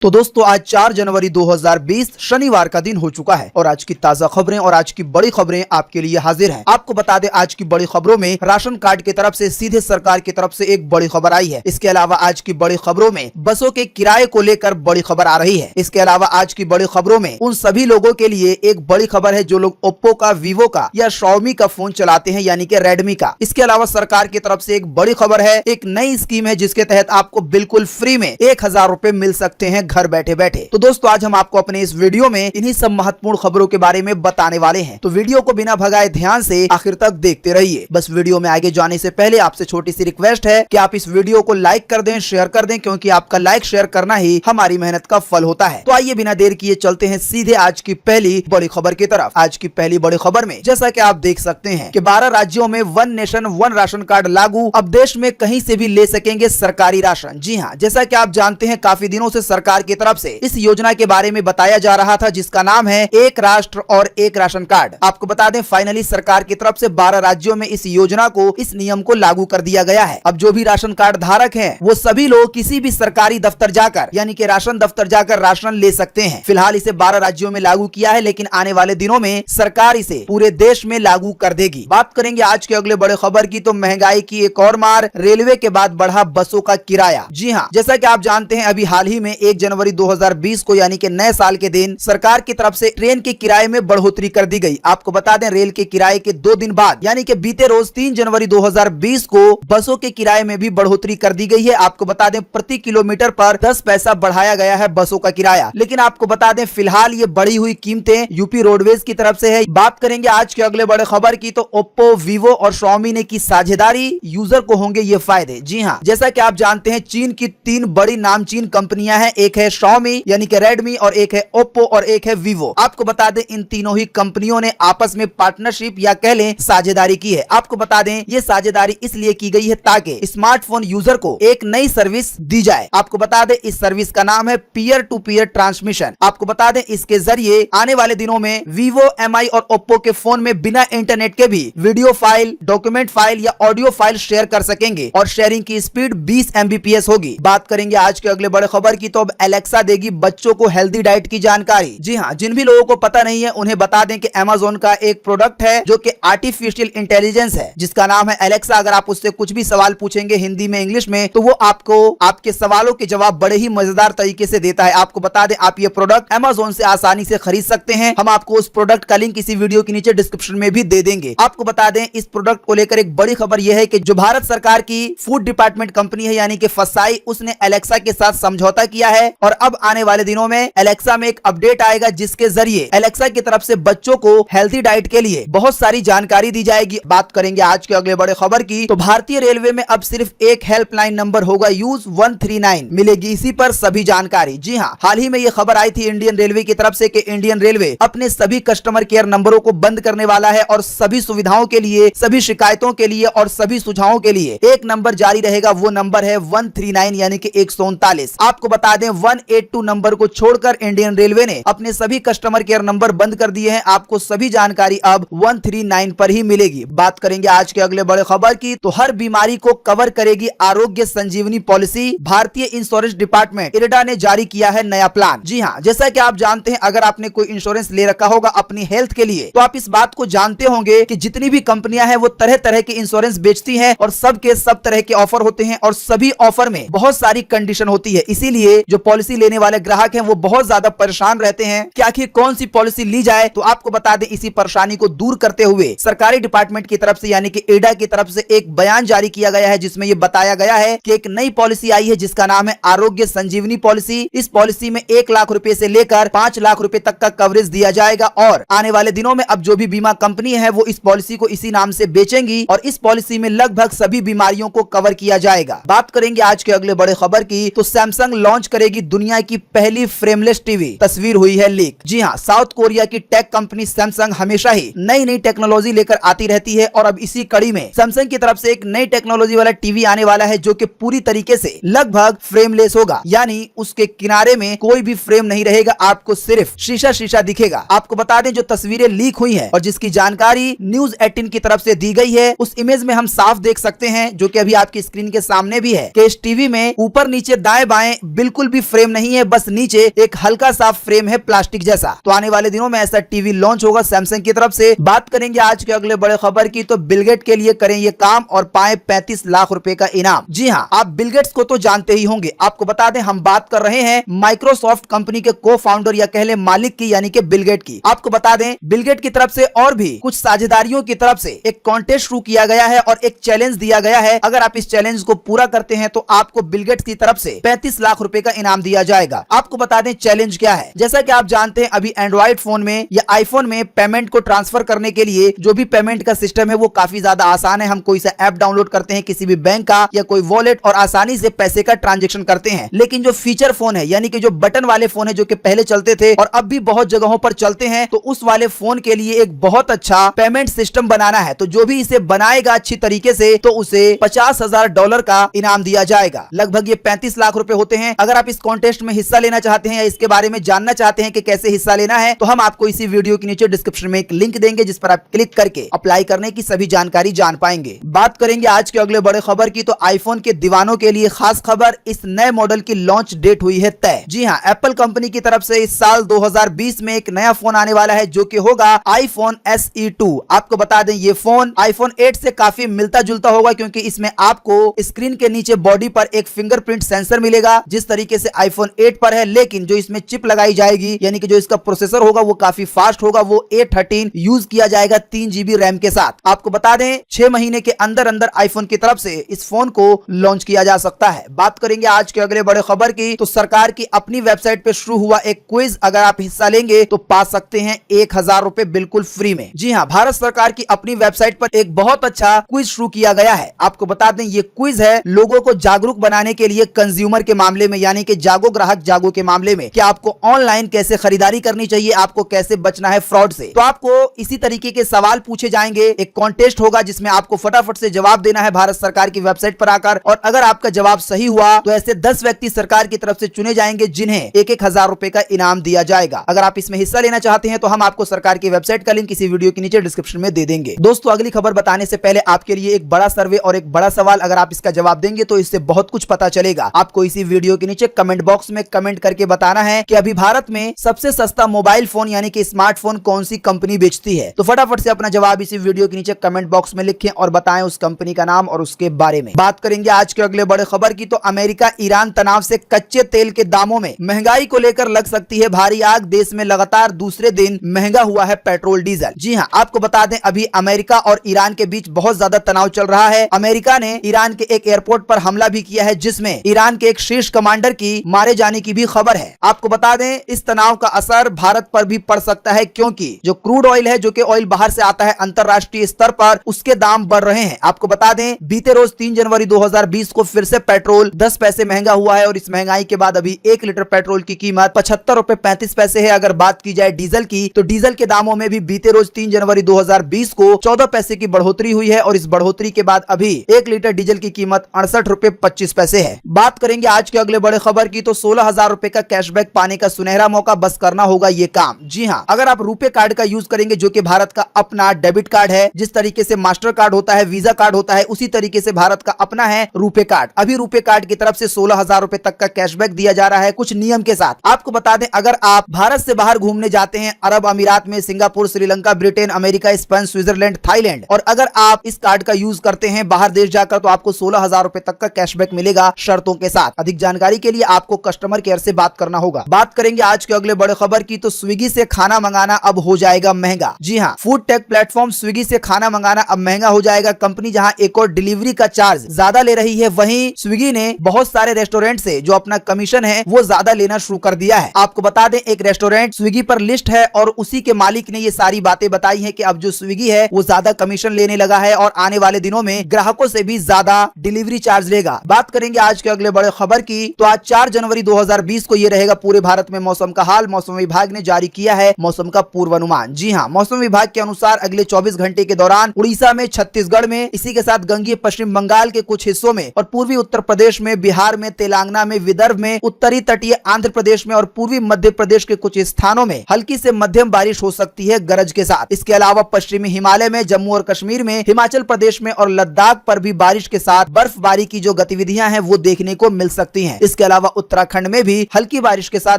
तो दोस्तों आज 4 जनवरी 2020 शनिवार का दिन हो चुका है और आज की ताजा खबरें और आज की बड़ी खबरें आपके लिए हाजिर हैं। आपको बता दें आज की बड़ी खबरों में राशन कार्ड की तरफ से सीधे सरकार की तरफ से एक बड़ी खबर आई है। इसके अलावा आज की बड़ी खबरों में बसों के किराए को लेकर बड़ी खबर आ रही है। इसके अलावा आज की बड़ी खबरों में उन सभी लोगों के लिए एक बड़ी खबर है जो लोग ओप्पो का, वीवो का या शाओमी का फोन चलाते हैं, यानी कि रेडमी का। इसके अलावा सरकार की तरफ से एक बड़ी खबर है, एक नई स्कीम है जिसके तहत आपको बिल्कुल फ्री में 1000 रुपए मिल सकते हैं घर बैठे बैठे। तो दोस्तों आज हम आपको अपने इस वीडियो में इन्हीं सब महत्वपूर्ण खबरों के बारे में बताने वाले हैं। तो वीडियो को बिना भगाए ध्यान से आखिर तक देखते रहिए। बस वीडियो में आगे जाने से पहले आपसे छोटी सी रिक्वेस्ट है कि आप इस वीडियो को लाइक कर दें, शेयर कर दें, क्योंकि आपका लाइक शेयर करना ही हमारी मेहनत का फल होता है। तो आइए बिना देर किए चलते हैं सीधे आज की पहली बड़ी खबर की तरफ। आज की पहली बड़ी खबर में जैसा कि आप देख सकते हैं कि 12 राज्यों में one nation one ration card लागू। अब देश में कहीं से भी ले सकेंगे सरकारी राशन। जी हाँ, जैसा कि आप जानते हैं काफी दिनों से सरकार की तरफ से इस योजना के बारे में बताया जा रहा था जिसका नाम है एक राष्ट्र और एक राशन कार्ड। आपको बता दें फाइनली सरकार की तरफ से 12 राज्यों में इस योजना को, इस नियम को लागू कर दिया गया है। अब जो भी राशन कार्ड धारक हैं वो सभी लोग किसी भी सरकारी दफ्तर जाकर, यानी कि राशन दफ्तर जाकर राशन ले सकते हैं। फिलहाल इसे 12 राज्यों में लागू किया है, लेकिन आने वाले दिनों में सरकार इसे पूरे देश में लागू कर देगी। बात करेंगे आज के अगले बड़े खबर की, तो महंगाई की एक और मार, रेलवे के बाद बढ़ा बसों का किराया। जी हाँ, जैसा कि आप जानते हैं अभी हाल ही में 1 जनवरी 2020 को, यानी कि नए साल के दिन, सरकार की तरफ से ट्रेन के किराए में बढ़ोतरी कर दी गई। आपको बता दें रेल के किराए के 2 दिन बाद, यानी कि बीते रोज 3 जनवरी 2020 को बसों के किराए में भी बढ़ोतरी कर दी गई है। आपको बता दें प्रति किलोमीटर पर 10 पैसा बढ़ाया गया है बसों का किराया। लेकिन आपको बता दें फिलहाल ये बढ़ी हुई कीमतें यूपी रोडवेज की तरफ से है। बात करेंगे आज के अगले बड़े खबर की, तो ओप्पो, वीवो और शाओमी ने की साझेदारी, यूजर को होंगे ये फायदे। जी हाँ, जैसा कि आप जानते हैं चीन की 3 बड़ी नामचीन कंपनियां हैं, एक है शाओमी यानी कि रेडमी, और एक है ओप्पो और एक है वीवो। आपको बता दें इन तीनों ही कंपनियों ने आपस में पार्टनरशिप या कह लें साझेदारी की है। आपको बता दें ये साझेदारी इसलिए की गई है ताकि स्मार्टफोन यूजर को एक नई सर्विस दी जाए। आपको बता दें इस सर्विस का नाम है पीयर टू पीयर ट्रांसमिशन। आपको बता दें इसके जरिए आने वाले दिनों में वीवो, एमआई और ओप्पो के फोन में बिना इंटरनेट के भी वीडियो फाइल, डॉक्यूमेंट फाइल या ऑडियो फाइल शेयर कर सकेंगे और शेयरिंग की स्पीड 20 MBPS होगी। बात करेंगे आज के अगले बड़े खबर की, तो अब एलेक्सा देगी बच्चों को हेल्दी डाइट की जानकारी। जी हाँ, जिन भी लोगों को पता नहीं है उन्हें बता दें कि अमेज़न का एक प्रोडक्ट है जो कि आर्टिफिशियल इंटेलिजेंस है, जिसका नाम है एलेक्सा। अगर आप उससे कुछ भी सवाल पूछेंगे हिंदी में, इंग्लिश में, तो वो आपको आपके सवालों के जवाब बड़े ही मजेदार तरीके से देता है। आपको बता दें आप ये प्रोडक्ट अमेज़न से आसानी से खरीद सकते हैं। हम आपको उस प्रोडक्ट का लिंक इसी वीडियो के नीचे डिस्क्रिप्शन में भी दे देंगे। आपको बता दें इस प्रोडक्ट को लेकर एक बड़ी खबर यह है कि जो भारत सरकार की फूड डिपार्टमेंट कंपनी है यानी कि फसाई, उसने एलेक्सा के साथ समझौता किया है और अब आने वाले दिनों में एलेक्सा में एक अपडेट आएगा जिसके जरिए एलेक्सा की तरफ से बच्चों को हेल्थी डाइट के लिए बहुत सारी जानकारी दी जाएगी। बात करेंगे आज के अगले बड़े खबर की, तो भारतीय रेलवे में अब सिर्फ एक हेल्पलाइन नंबर होगा, यूज 139 मिलेगी इसी पर सभी जानकारी। जी हाँ, हाल ही में ये खबर आई थी इंडियन रेलवे की तरफ से कि इंडियन रेलवे अपने सभी कस्टमर केयर नंबरों को बंद करने वाला है और सभी सुविधाओं के लिए, सभी शिकायतों के लिए और सभी सुझावों के लिए एक नंबर जारी रहेगा। वो नंबर है 139 यानी कि 139। आपको बता दें 182 नंबर को छोड़कर इंडियन रेलवे ने अपने सभी कस्टमर केयर नंबर बंद कर दिए हैं। आपको सभी जानकारी अब 139 पर ही मिलेगी। बात करेंगे आज के अगले बड़े खबर की, तो हर बीमारी को कवर करेगी आरोग्य संजीवनी पॉलिसी। भारतीय इंश्योरेंस डिपार्टमेंट इरडा ने जारी किया है नया प्लान। जी हाँ, जैसा कि आप जानते हैं अगर आपने कोई इंश्योरेंस ले रखा होगा अपनी हेल्थ के लिए, तो आप इस बात को जानते होंगे कि जितनी भी कंपनियां हैं वो तरह तरह के इंश्योरेंस बेचती हैं और सबके सब तरह के ऑफर होते हैं और सभी ऑफर में बहुत सारी कंडीशन होती है। इसीलिए जो पॉलिसी लेने वाले ग्राहक हैं वो बहुत ज्यादा परेशान रहते हैं कि आखिर कौन सी पॉलिसी ली जाए। तो आपको बता दें इसी परेशानी को दूर करते हुए सरकारी डिपार्टमेंट की तरफ से यानी कि इरडा की तरफ से एक बयान जारी किया गया है जिसमें यह बताया गया है कि एक नई पॉलिसी आई है जिसका नाम है आरोग्य संजीवनी पॉलिसी। इस पॉलिसी में 1 लाख रुपए से लेकर 5 लाख रुपए तक का कवरेज दिया जाएगा और आने वाले दिनों में अब जो भी बीमा कंपनी है वो इस पॉलिसी को इसी नाम से बेचेंगी और इस पॉलिसी में लगभग सभी बीमारियों को कवर किया जाएगा। बात करेंगे आज के अगले बड़े खबर की, तो सैमसंग लॉन्च करेगी दुनिया की पहली फ्रेमलेस टीवी, तस्वीर हुई है लीक। जी हाँ, साउथ कोरिया की टेक कंपनी सैमसंग हमेशा ही नई नई टेक्नोलॉजी लेकर आती रहती है और अब इसी कड़ी में सैमसंग की तरफ से एक नई टेक्नोलॉजी वाला टीवी आने वाला है जो कि पूरी तरीके से लगभग फ्रेमलेस होगा, यानी उसके किनारे में कोई भी फ्रेम नहीं रहेगा, आपको सिर्फ शीशा शीशा दिखेगा। आपको बता दें जो तस्वीरें लीक हुई हैं और जिसकी जानकारी न्यूज 18 की तरफ से दी गई है, उस इमेज में हम साफ देख सकते हैं, जो कि अभी आपकी स्क्रीन के सामने भी है, कि इस टीवी में ऊपर नीचे दाएं बाएं बिल्कुल भी फ्रेम नहीं है, बस नीचे एक हल्का सा फ्रेम है प्लास्टिक जैसा। तो आने वाले दिनों में ऐसा टीवी लॉन्च होगा सैमसंग की तरफ से। बात करेंगे आज के अगले बड़े खबर की, तो बिल गेट्स के लिए करें ये काम और पाए 35 लाख रुपए का इनाम। जी हाँ, आप बिल गेट्स को तो जानते ही होंगे। आपको बता दें, हम बात कर रहे हैं माइक्रोसॉफ्ट कंपनी के को फाउंडर या कह ले मालिक की, यानी कि बिल गेट्स की। आपको बता दें, बिल गेट्स की तरफ से और भी कुछ साझेदारियों की तरफ से एक कॉन्टेस्ट शुरू किया गया है और एक चैलेंज दिया गया है। अगर आप इस चैलेंज को पूरा करते हैं तो आपको बिल गेट्स की तरफ से 35 लाख रुपए का इनाम दिया जाएगा। आपको बता दें चैलेंज क्या है। जैसा कि आप जानते हैं, अभी एंड्रॉइड फोन में या आईफोन में पेमेंट को ट्रांसफर करने के लिए जो भी पेमेंट का सिस्टम है वो काफी ज्यादा आसान है। हम कोई सा ऐप डाउनलोड करते हैं किसी भी बैंक का या कोई वॉलेट और आसानी से पैसे का ट्रांजैक्शन करते हैं। लेकिन जो फीचर फोन है, यानी कि जो बटन वाले फोन है, जो कि पहले चलते थे और अब भी बहुत जगहों पर चलते हैं, तो उस वाले फोन के लिए एक बहुत अच्छा पेमेंट सिस्टम बनाना है। तो जो भी इसे बनाएगा अच्छी तरीके से, तो उसे $50,000 का इनाम दिया जाएगा। लगभग ये 35 लाख रुपए होते हैं। अगर आप इस कॉन्टेस्ट में हिस्सा लेना चाहते हैं या इसके बारे में जानना चाहते हैं कि कैसे हिस्सा लेना है, तो हम आपको इसी वीडियो के नीचे डिस्क्रिप्शन में एक लिंक देंगे, जिस पर आप क्लिक करके अप्लाई करने की सभी जानकारी जान पाएंगे। बात करेंगे आज के अगले बड़े खबर की, तो आईफोन के दीवानों के लिए खास खबर, इस नए मॉडल की लॉन्च डेट हुई है तय। जी हाँ, एप्पल कंपनी की तरफ से इस साल 2020 में एक नया फोन आने वाला है, जो कि होगा आईफोन SE 2। आपको बता दें, ये फोन आईफोन 8 से काफी मिलता जुलता होगा, क्योंकि इसमें आपको स्क्रीन के नीचे बॉडी पर एक फिंगरप्रिंट सेंसर मिलेगा, जिस तरीके से आईफोन 8 पर है। लेकिन जो इसमें चिप लगाई जाएगी, यानी कि जो इसका प्रोसेसर होगा वो काफी फास्ट होगा, वो A13 यूज किया जाएगा 3 GB रैम के साथ। आपको बता दें, 6 महीने के अंदर अंदर आईफोन की तरफ से इस फोन को लॉन्च किया जा सकता है। बात करेंगे आज के अगले बड़े खबर की, तो सरकार की अपनी वेबसाइट पे शुरू हुआ एक क्विज, अगर आप हिस्सा लेंगे तो पा सकते हैं 1000 रुपए बिल्कुल फ्री में। जी हाँ, भारत सरकार की अपनी वेबसाइट पर एक बहुत अच्छा क्विज शुरू किया गया है। आपको बता दें, ये क्विज है लोगों को जागरूक बनाने के लिए कंज्यूमर के मामले में, यानी कि जागो ग्राहक जागो के मामले में, कि आपको ऑनलाइन कैसे खरीदारी करनी चाहिए, आपको कैसे बचना है फ्रॉड से। तो आपको इसी तरीके के सवाल पूछे जाएंगे, एक कॉन्टेस्ट होगा जिसमें आपको फटाफट से जवाब देना है भारत सरकार की वेबसाइट पर आकर, और अगर आपका जवाब सही हुआ तो ऐसे 10 व्यक्ति सरकार की तरफ से चुने जाएंगे, जिन्हें 1,000 रुपए का इनाम दिया जाएगा। अगर आप इसमें हिस्सा लेना चाहते हैं तो हम आपको सरकार की वेबसाइट का लिंक इसी वीडियो के नीचे डिस्क्रिप्शन में दे देंगे। दोस्तों, अगली खबर बताने से पहले आपके लिए एक बड़ा सर्वे और एक बड़ा सवाल, अगर आप इसका जवाब देंगे तो इससे बहुत कुछ पता चलेगा। आपको इसी वीडियो के नीचे कमेंट बॉक्स में कमेंट करके बताना है कि अभी भारत में सबसे सस्ता मोबाइल फोन यानी कि स्मार्टफोन कौन सी कंपनी बेचती है। तो फटाफट से अपना जवाब इसी वीडियो के नीचे कमेंट बॉक्स में लिखें और बताएं उस कंपनी का नाम और उसके बारे में। बात करेंगे आज के अगले बड़े खबर की, तो अमेरिका ईरान तनाव से कच्चे तेल के दामों में महंगाई को लेकर लग सकती है भारी आग। देश में लगातार दूसरे दिन महंगा हुआ है पेट्रोल डीजल। जी हाँ, आपको बता दें, अभी अमेरिका और ईरान के बीच बहुत ज्यादा तनाव चल रहा है। अमेरिका ने ईरान के एक एयरपोर्ट पर हमला भी किया है, जिसमें ईरान के एक शीर्ष कमांडर की मारे जाने की भी खबर है। आपको बता दें, इस तनाव का असर भारत पर भी पड़ सकता है, क्योंकि जो क्रूड ऑयल है, जो कि ऑयल बाहर से आता है अंतरराष्ट्रीय स्तर पर, उसके दाम बढ़ रहे हैं। आपको बता दें, बीते रोज 3 जनवरी 2020 को फिर से पेट्रोल 10 पैसे महंगा हुआ है, और इस महंगाई के बाद अभी 1 लीटर पेट्रोल की कीमत 75 रुपए 35 पैसे है। अगर बात की जाए डीजल की, तो डीजल के दामों में भी बीते रोज 3 जनवरी 2020 को 14 पैसे की बढ़ोतरी हुई है, और इस बढ़ोतरी के बाद अभी 1 लीटर डीजल की कीमत 68 रुपए 25 पैसे है। बात करेंगे आज के अगले बड़े खबर की, तो 16,000 रुपए का कैशबैक पाने का सुनहरा मौका, बस करना होगा ये काम। जी हाँ, अगर आप रुपे कार्ड का यूज करेंगे, जो कि भारत का अपना डेबिट कार्ड है, जिस तरीके से मास्टर कार्ड होता है, वीजा कार्ड होता है, उसी तरीके से भारत का अपना है रुपे कार्ड। अभी रुपे कार्ड की तरफ से 16,000 रुपए तक का कैशबैक दिया जा रहा है, कुछ नियम के साथ। आपको बता दें, अगर आप भारत से बाहर घूमने जाते हैं, अरब अमीरात में, Singapore, Sri Lanka, Britain, America, Spain, Switzerland, Thailand, और अगर आप इस कार्ड का यूज करते हैं बाहर देश जाकर, तो आपको 16,000 रुपए तक का कैशबैक मिलेगा शर्तों के साथ। अधिक जानकारी के लिए आपको कस्टमर केयर से बात करना होगा। बात करेंगे आज के अगले बड़े खबर की, तो स्विगी से खाना मंगाना अब हो जाएगा महंगा। जी हाँ, फूड टेक प्लेटफॉर्म स्विगी से खाना मंगाना अब महंगा हो जाएगा। कंपनी जहां एक और डिलीवरी का चार्ज ज्यादा ले रही है, वहीं स्विगी ने बहुत सारे रेस्टोरेंट से जो अपना कमीशन है वो ज्यादा लेना शुरू कर दिया है। आपको बता दें, एक रेस्टोरेंट स्विगी पर लिस्ट है और उसी के मालिक ने ये सारी बातें बताई है कि अब जो स्विगी है वो ज्यादा कमीशन लेने लगा है और आने वाले दिनों में ग्राहकों से भी ज्यादा डिलीवरी चार्ज लेगा। बात करेंगे आज के अगले बड़े खबर की, तो आज 4 जनवरी 2020 को ये रहेगा पूरे भारत में मौसम का हाल। मौसम विभाग ने जारी किया है मौसम का पूर्वानुमान। जी हाँ, मौसम विभाग के अनुसार अगले 24 घंटे के दौरान उड़ीसा में, छत्तीसगढ़ में, इसी के साथ गंगीय पश्चिम बंगाल के कुछ हिस्सों में और पूर्वी उत्तर प्रदेश में, बिहार में, तेलंगाना में, विदर्भ में, उत्तरी तटीय आंध्र प्रदेश में और पूर्वी मध्य प्रदेश के कुछ स्थानों में हल्की से मध्यम बारिश हो सकती है गरज के साथ। इसके अलावा पश्चिमी हिमालय में, जम्मू और कश्मीर में, हिमाचल प्रदेश में और लद्दाख पर भी बारिश के साथ बर्फबारी की जो गतिविधियां हैं वो देखने को मिल सकती हैं। इसके अलावा उत्तराखंड में भी हल्की बारिश के साथ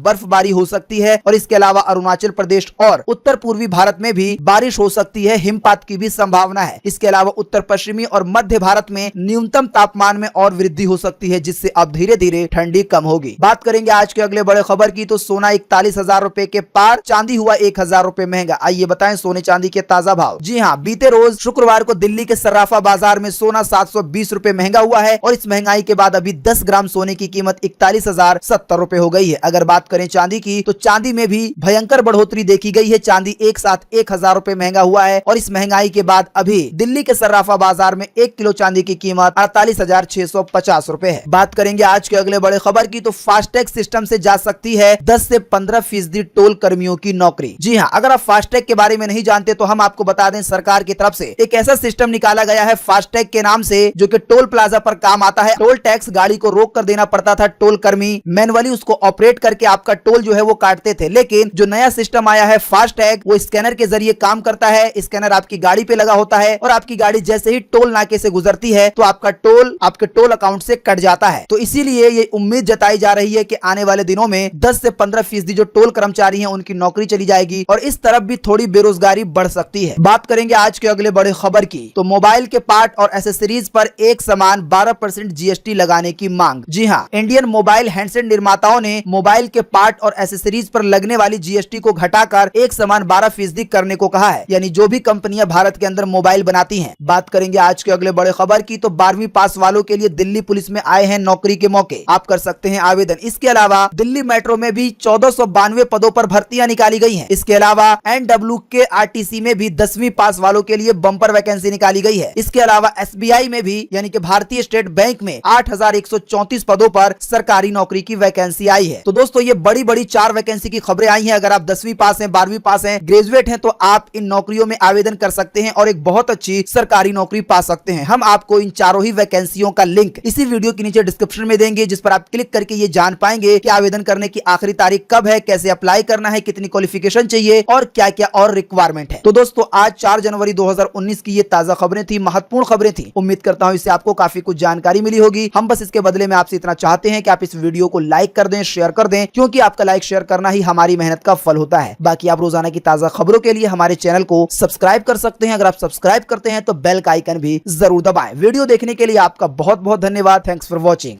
बर्फबारी हो सकती है और इसके अलावा अरुणाचल प्रदेश और उत्तर पूर्वी भारत में भी बारिश हो सकती है, हिमपात की भी संभावना है। इसके अलावा उत्तर पश्चिमी और मध्य भारत में न्यूनतम तापमान में और वृद्धि हो सकती है, जिससे अब धीरे धीरे ठंडी कम होगी। बात करेंगे आज के अगले बड़े खबर की, तो सोना 41,000 रुपए के पार, चांदी हुआ 1,000 रुपए महंगा। आइए बताएं सोने चांदी के ताजा भाव। जी हाँ, बीते रोज शुक्रवार को दिल्ली के सर्राफा बाजार में सोना 720 रुपए महंगा हुआ है और इस महंगाई के बाद अभी 10 ग्राम सोने की कीमत 41,070 रुपए हो गई है। अगर बात करें चांदी की, तो चांदी में भी भयंकर बढ़ोतरी देखी गई है। चांदी एक साथ 1,000 रुपए महंगा हुआ है और इस महंगाई के बाद अभी दिल्ली के सर्राफा बाजार में 1 किलो चांदी की कीमत 48,650 रुपए है। बात करेंगे आज के अगले बड़े खबर की, तो फास्टैग सिस्टम से जा सकती है 10 से 15% टोल कर्मियों की नौकरी। जी हाँ, अगर आप फास्टैग के बारे में नहीं जानते तो हम आपको बता दें, सरकार की तरफ से एक ऐसा सिस्टम निकाला गया है फास्टैग के नाम से, जो कि टोल प्लाजा पर काम आता है। टोल टैक्स गाड़ी को रोक कर देना पड़ता था, टोल कर्मी मैनुअली उसको ऑपरेट करके आपका टोल जो है वो काटते थे। लेकिन जो नया सिस्टम आया है फास्टैग, वो स्कैनर के जरिए काम करता है। स्कैनर आपकी गाड़ी पे लगा होता है और आपकी गाड़ी जैसे ही टोल नाके से गुजरती है तो आपका टोल आपके टोल अकाउंट से कट जाता है। तो इसीलिए ये उम्मीद जताई जा रही है कि आने वाले दिनों में 10 से 15% जो टोल कर्मचारी हैं उनकी नौकरी चली जाएगी और इस तरफ भी थोड़ी बेरोजगारी बढ़ सकती है। बात करेंगे आज के अगले बड़े खबर की, तो मोबाइल के पार्ट और एसेसरीज पर एक समान 12% जीएसटी लगाने की मांग। जी हाँ, इंडियन मोबाइल हैंडसेट निर्माताओं ने मोबाइल के पार्ट और एसेसरीज पर लगने वाली जीएसटी को घटाकर एक समान 12% करने को कहा है, यानी जो भी कंपनियां भारत के अंदर मोबाइल बनाती हैं। बात करेंगे आज के अगले बड़े खबर की, तो 12वीं पास वालों के लिए दिल्ली पुलिस में आए हैं नौकरी के मौके, आप कर सकते हैं आवेदन। इसके अलावा दिल्ली मेट्रो में भी 1492 पदों पर भर्तियां निकाली गई हैं। इसके अलावा NWKRTC में भी 10वीं पास वालों के लिए बम्पर वैकेंसी निकाली गई है। इसके अलावा SBI में भी, यानी कि भारतीय स्टेट बैंक में 8,134 पदों पर सरकारी नौकरी की वैकेंसी आई है। तो दोस्तों, ये बड़ी बड़ी 4 वैकेंसी की खबरें आई हैं। अगर आप 10वीं पास हैं, 12वीं पास हैं, ग्रेजुएट हैं, तो आप इन नौकरियों में आवेदन कर सकते हैं और एक बहुत अच्छी सरकारी नौकरी पा सकते हैं। हम आपको इन चारों ही वैकेंसियों का लिंक इसी वीडियो के नीचे डिस्क्रिप्शन में देंगे, जिस पर आप क्लिक करके ये जान पाएंगे कि आवेदन करने की आखिरी तारीख कब है, कैसे अप्लाई करना है, कितनी क्वालिफिकेशन चाहिए और क्या क्या और रिक्वायरमेंट है। तो दोस्तों, आज 4 जनवरी 2019 की ये ताजा खबरें थी, महत्वपूर्ण खबरें थी। उम्मीद करता हूं इससे आपको काफी कुछ जानकारी मिली होगी। हम बस इसके बदले में आपसे इतना चाहते हैं कि आप इस वीडियो को लाइक कर दें, शेयर कर दें, क्योंकि आपका लाइक शेयर करना ही हमारी मेहनत का फल होता है। बाकी आप रोजाना की ताजा खबरों के लिए हमारे चैनल को सब्सक्राइब कर सकते हैं। अगर आप सब्सक्राइब करते हैं तो बेल का आइकन भी जरूर दबाएं। वीडियो देखने के लिए आपका बहुत बहुत धन्यवाद। Thanks for watching.